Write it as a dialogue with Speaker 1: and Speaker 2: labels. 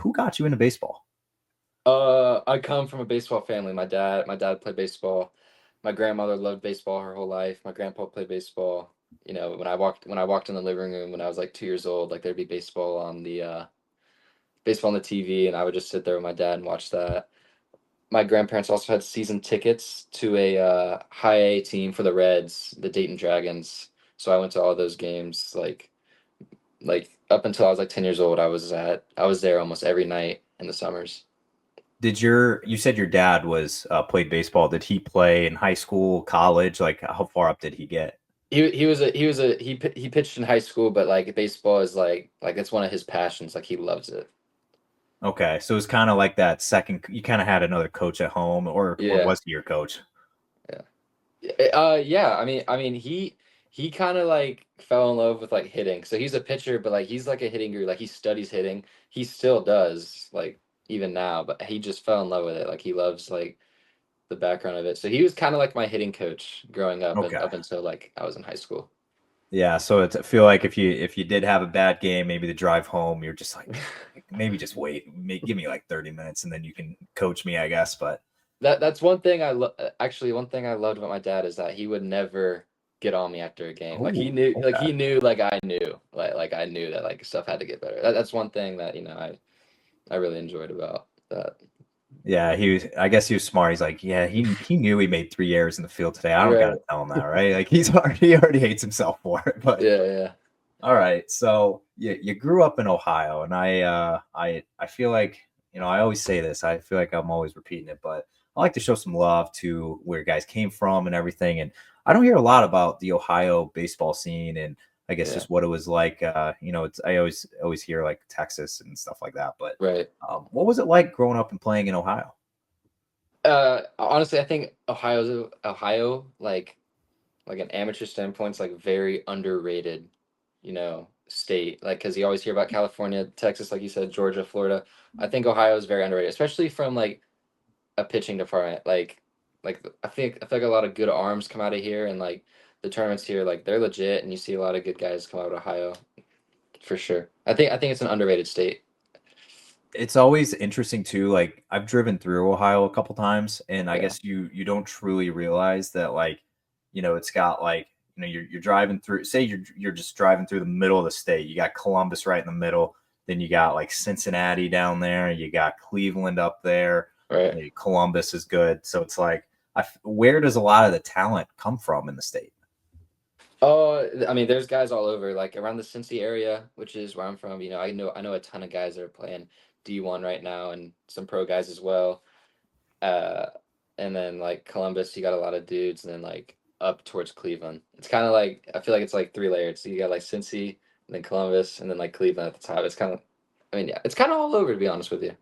Speaker 1: who got you into baseball?
Speaker 2: I come from a baseball family. My dad played baseball. My grandmother loved baseball her whole life. My grandpa played baseball. When I walked in the living room when I was like 2 years old, like there'd be baseball on the TV, and I would just sit there with my dad and watch that. My grandparents also had season tickets to a high A team for the Reds, the Dayton Dragons. So I went to all those games. Like up until I was like 10 years old, I was there almost every night in the summers.
Speaker 1: You said your dad was played baseball. Did he play in high school, college? Like how far up did he get?
Speaker 2: He pitched in high school, but like baseball is like it's one of his passions. Like he loves it.
Speaker 1: Okay, so it's kind of like that second. You kind of had another coach at home, or
Speaker 2: Yeah,
Speaker 1: was he your coach?
Speaker 2: yeah. Yeah. I mean, he kind of like fell in love with like hitting. So he's a pitcher, but like he's like a hitting guru. Like he studies hitting. He still does, like even now. But he just fell in love with it. Like he loves like the background of it. So he was kind of like my hitting coach growing up, and
Speaker 1: Okay.
Speaker 2: up until like I was in high school.
Speaker 1: Yeah, so I feel like if you did have a bad game, maybe the drive home, you're just like, maybe just wait, give me like 30 minutes, and then you can coach me, I guess. But
Speaker 2: That's one thing actually one thing I loved about my dad is that he would never get on me after a game. Like he
Speaker 1: oh,
Speaker 2: knew like
Speaker 1: okay.
Speaker 2: he knew like I knew like I knew that like stuff had to get better. That's one thing that I really enjoyed about that.
Speaker 1: Yeah, he was. I guess he was smart. He's like, yeah, he knew he made 3 errors in the field today. I don't got
Speaker 2: Right.
Speaker 1: to tell him that, right? Like he already hates himself for it. But
Speaker 2: Yeah, yeah.
Speaker 1: all right, so you grew up in Ohio, and I feel like I always say this. I feel like I'm always repeating it, but I like to show some love to where guys came from and everything. And I don't hear a lot about the Ohio baseball scene, and I guess
Speaker 2: Yeah.
Speaker 1: just what it was like. It's I always hear like Texas and stuff like that. But
Speaker 2: Right.
Speaker 1: what was it like growing up and playing in Ohio?
Speaker 2: Honestly, I think Ohio like an amateur standpoint's like very underrated, state. Like because you always hear about California, Texas, like you said, Georgia, Florida. I think Ohio is very underrated, especially from like a pitching department. Like I feel like a lot of good arms come out of here, and like the tournaments here, like they're legit, and you see a lot of good guys come out of Ohio for sure. I think it's an underrated state.
Speaker 1: It's always interesting too. Like I've driven through Ohio a couple times, and I
Speaker 2: Yeah.
Speaker 1: guess you don't truly realize that like it's got like you're driving through. Say you're just driving through the middle of the state. You got Columbus right in the middle. Then you got like Cincinnati down there. You got Cleveland up there.
Speaker 2: Right.
Speaker 1: Columbus is good. So it's like, where does a lot of the talent come from in the state?
Speaker 2: Oh, I mean, there's guys all over, like around the Cincy area, which is where I'm from. I know a ton of guys that are playing D1 right now, and some pro guys as well. Uh, and then like Columbus, you got a lot of dudes, and then like up towards Cleveland. It's kind of like I feel like it's like three layered. So you got like Cincy, and then Columbus, and then like Cleveland at the top. It's kind of, I mean, yeah, it's kind of all over to be honest with you.